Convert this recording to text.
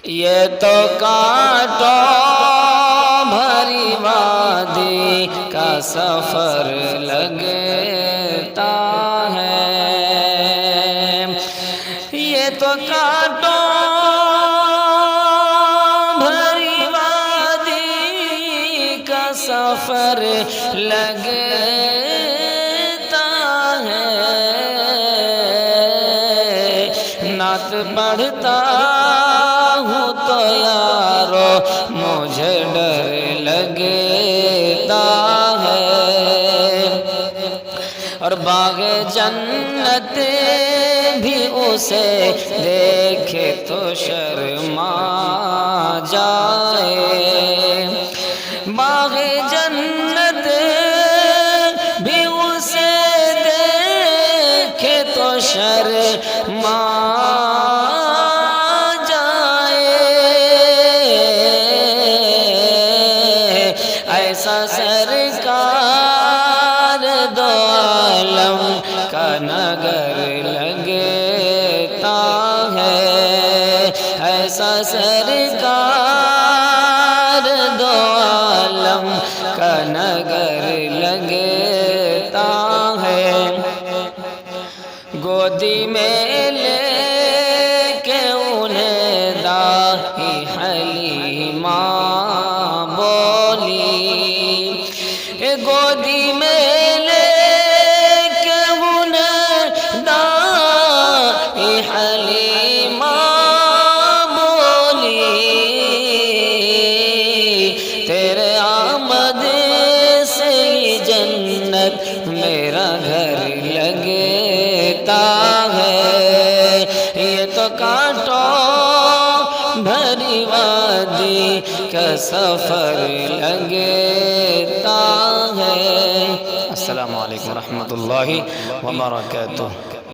یہ تو کانٹوں بھری وادی کا سفر لگتا ہے، یہ تو کانٹوں بھری وادی کا سفر لگتا ہے، نعت پڑھتا ہوں تو یارو مجھے ڈر لگتا ہے، اور باغ جنت بھی اسے دیکھے تو شرما جائے، باغ جنت بھی اسے دیکھے تو شرما ایسا سرکار دو عالم کا نگر لگتا ہے، ایسا سرکار دو عالم کا نگر لگتا ہے، گودی میں لے کے انہیں دائی حلیمہ گودی میں لے کے انہیں دائی حلیمہ بولی، تیرے آمد سے ہی جنت میرا گھر لگتا ہے، یہ تو کانٹوں بھری وادی کا سفر لگتا ہے۔ السلام علیکم ورحمۃ اللہ وبرکاتہ۔